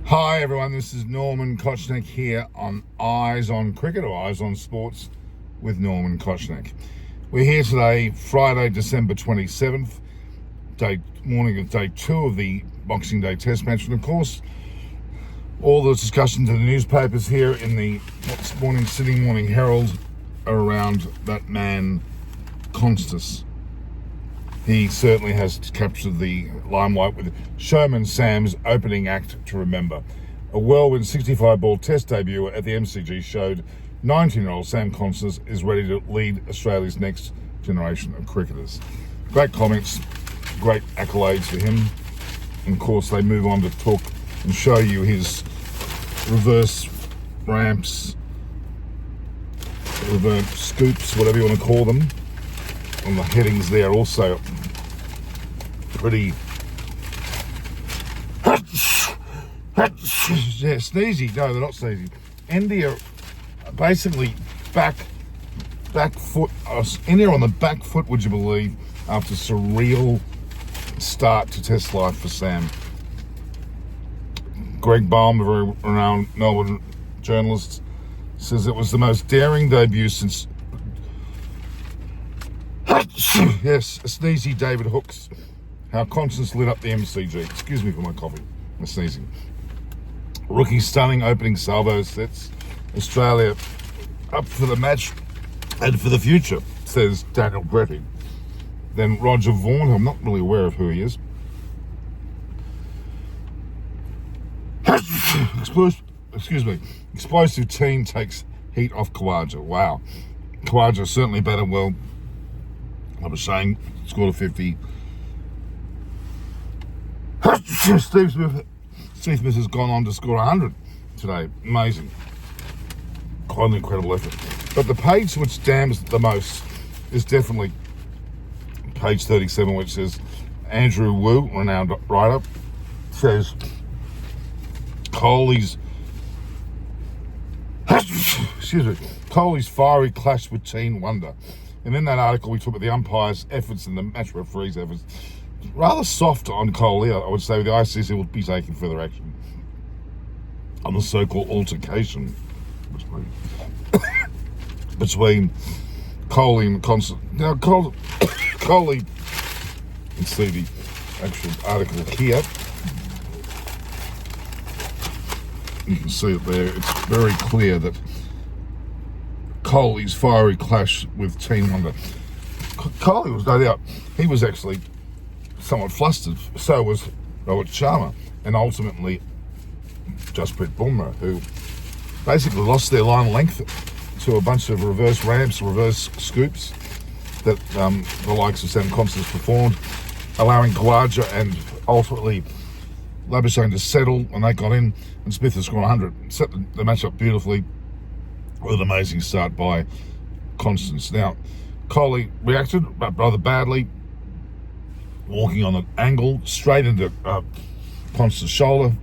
Hi everyone, this is Norman Kochnick here on Eyes on Cricket or Eyes on Sports with Norman Kochnick. We're here today, Friday, December 27th, morning of day 2 of the Boxing Day Test match, and of course all the discussions in the newspapers here in the Sydney Morning Herald are around that man Konstas. He certainly has captured the limelight with Showman Sam's opening act to remember. A whirlwind 65-ball test debut at the MCG showed 19-year-old Sam Konstas is ready to lead Australia's next generation of cricketers. Great comments, great accolades for him. And of course, they move on to talk and show you his reverse ramps, reverse scoops, whatever you want to call them. On the headings there also pretty yeah, sneezy. No, they're not sneezy. India basically back foot. India on the back foot, would you believe, after surreal start to test life for Sam. Greg Baum, a very renowned Melbourne journalist, says it was the most daring debut since yes, a sneezy David Hooks. How Konstas lit up the MCG. Excuse me for my coffee. I'm sneezing. Rookie stunning opening salvo sets. Australia up for the match and for the future, says Daniel Bretty. Then Roger Vaughan, who I'm not really aware of who he is. Explosive team takes heat off Khawaja. Wow. Khawaja certainly batted well. I was saying, scored a 50. Steve Smith has gone on to score 100 today. Amazing. Quite an incredible effort. But the page which damns the most is definitely page 37, which says Andrew Wu, renowned writer, says Kohli's fiery clash with teen wonder. And in that article, we talk about the umpire's efforts and the match referee's efforts. Rather soft on Kohli, I would say. The ICC will be taking further action on the so-called altercation between Kohli and Konstas. Now, Kohli, let's see the actual article here. You can see it there. It's very clear that Kohli's fiery clash with Team Wonder. Kohli was no doubt, he was actually somewhat flustered. So was Rohit Sharma, and ultimately Jasprit Bumrah, who basically lost their line length to a bunch of reverse ramps, reverse scoops that the likes of Sam Konstas performed, allowing Khawaja and ultimately Labuschagne to settle when they got in, and Smith has scored 100. Set the match up beautifully with an amazing start by Konstas. Now, Kohli reacted rather badly, walking on an angle straight into Konstas' shoulder.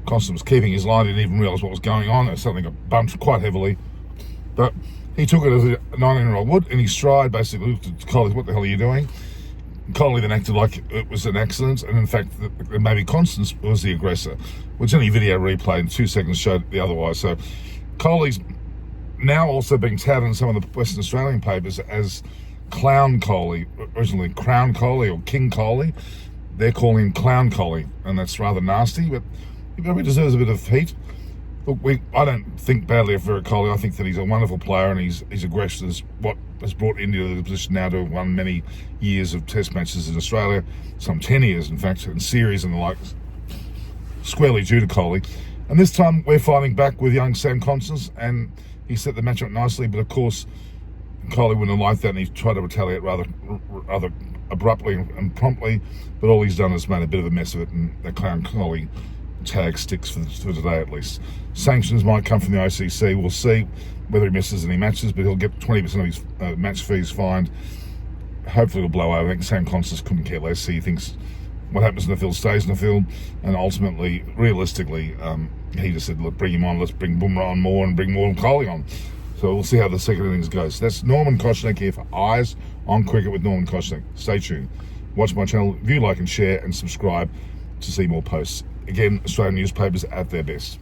Konstas was keeping his line, didn't even realise what was going on. It suddenly got bumped quite heavily. But he took it as a 19-year-old would, and he stride basically looked at Kohli, what the hell are you doing? Kohli then acted like it was an accident, and in fact, maybe Konstas was the aggressor, which any video replay in 2 seconds showed the otherwise. So Kohli's now also being touted in some of the Western Australian papers as Clown Kohli, originally Crown Kohli or King Kohli. They're calling him Clown Kohli, and that's rather nasty, but he probably deserves a bit of heat. Look, I don't think badly of Virat Kohli. I think that he's a wonderful player, and his aggression is what has brought India to the position now to have won many years of test matches in Australia, some 10 years in fact, in series and the like, squarely due to Kohli. And this time we're fighting back with young Sam Konstas, and he set the match up nicely, but of course Kohli wouldn't have liked that, and he tried to retaliate rather abruptly and promptly, but all he's done is made a bit of a mess of it, and that Clown Kohli tag sticks for today at least. Sanctions might come from the ICC. We'll see whether he misses any matches, but he'll get 20% of his match fees fined. Hopefully it'll blow over. I think Sam Konstas couldn't care less. He thinks what happens in the field stays in the field, and ultimately, realistically, he just said, look, bring him on, let's bring Bumrah on more and bring more Kohli on. So we'll see how the second innings goes. That's Norman Kochnick here for Eyes on Cricket with Norman Kochnick. Stay tuned. Watch my channel, view, like and share, and subscribe to see more posts. Again, Australian newspapers at their best.